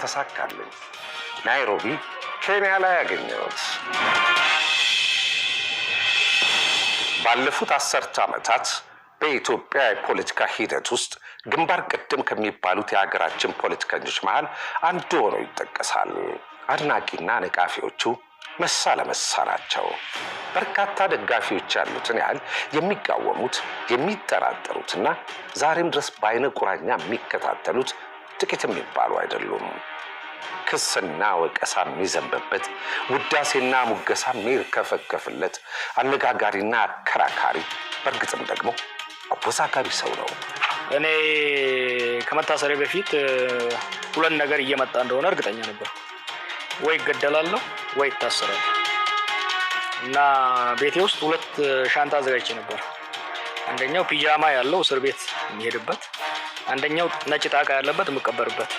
ተሳካልኝ። ናይሮቢ ኬንያ ላይ ያገኘሁት። ባለፉት 10 ዓመታት በኢትዮጵያ የፖለቲካ ሂደት ውስጥ ግንባር ቀደም ከሚባሉት የሀገራችን ፖለቲከኞች መሃል አንዱ ሆኖ ይጠቀሳል። አድናቂና ነቃፊዎቹ መሳ ለመሳ ናቸው። በርካታ ደጋፊዎች ያሉትን ያህል የሚቃወሙት፣ የሚጠራጠሩትና ዛሬም ድረስ በአይነ ቁራኛ የሚከታተሉት ጥቂት የሚባሉ አይደሉም። ክስና ወቀሳ የሚዘንብበት፣ ውዳሴና ሙገሳ የሚርከፈከፍለት፣ አነጋጋሪና አከራካሪ፣ በእርግጥም ደግሞ አወዛጋቢ ሰው ነው። እኔ ከመታሰሬ በፊት ሁለት ነገር እየመጣ እንደሆነ እርግጠኛ ነበር። ወይ እገደላለሁ ወይ እታሰራለሁ። እና ቤቴ ውስጥ 2 ሻንጣ አዘጋጅቼ ነበር። አንደኛው ፒጃማ ያለው እስር ቤት የሚሄድበት፣ አንደኛው ነጭ ጣቃ ያለበት የምቀበርበት።